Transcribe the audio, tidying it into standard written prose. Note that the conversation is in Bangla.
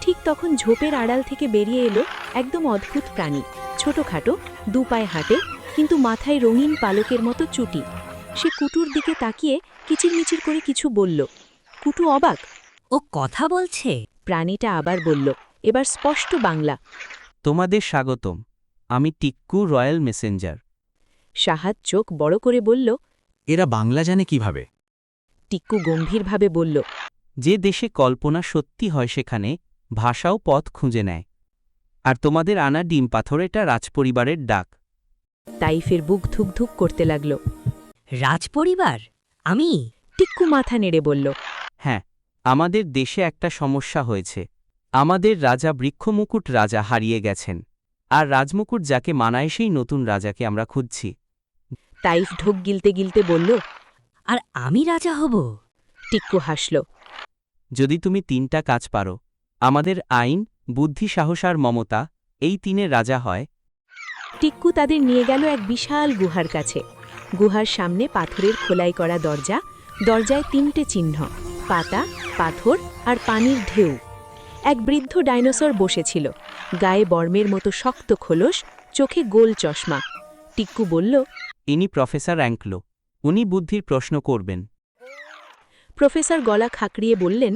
ঠিক তখন ঝোপের আড়াল থেকে বেরিয়ে এলো একদম অদ্ভুত প্রাণী, ছোটখাটো, দুপায়ে হাঁটে, কিন্তু মাথায় রঙিন পালকের মতো চুটি। সে কুটুর দিকে তাকিয়ে কিচিরমিচির করে কিছু বলল। কুটু অবাক। ও কথা বলছে? প্রাণীটা আবার বলল, এবার স্পষ্ট বাংলা। তোমাদের স্বাগতম, আমি টিক্কু, রয়্যাল মেসেঞ্জার। সাহাদ চোখ বড় করে বলল। এরা বাংলা জানে কিভাবে? টিক্কু গম্ভীরভাবে বলল। যে দেশে কল্পনা সত্যি হয় সেখানে ভাষাও পথ খুঁজে নেয়। আর তোমাদের আনা ডিম পাথর এটা রাজপরিবারের ডাক। তাইফের বুক ধুকধুক করতে লাগল। রাজপরিবার? আমি? টিক্কু মাথা নেড়ে বলল। হ্যাঁ, আমাদের দেশে একটা সমস্যা হয়েছে। আমাদের রাজা বৃক্ষমুকুট রাজা হারিয়ে গেছেন, আর রাজমুকুট যাকে মানায় সেই নতুন রাজাকে আমরা খুঁজছি। তাইফ ঢোক গিলতে গিলতে বলল। আর আমি রাজা হব? টিক্কু হাসল। যদি তুমি 3টা কাজ পারো, আমাদের আইন, বুদ্ধি, সাহস আর মমতা, এই 3-এর রাজা হয়। টিক্কু তাদের নিয়ে গেল এক বিশাল গুহার কাছে। গুহার সামনে পাথরের খোলাই করা দরজা, দরজায় 3টে চিহ্ন, পাতা, পাথর আর পানির ঢেউ। এক বৃদ্ধ ডাইনোসর বসেছিল, গায়ে বর্মের মতো শক্ত খোলস, চোখে গোল চশমা। টিক্কু বলল। ইনি প্রফেসর অ্যাঙ্কলো, উনি বুদ্ধির প্রশ্ন করবেন। প্রফেসর গলা খাকড়িয়ে বললেন।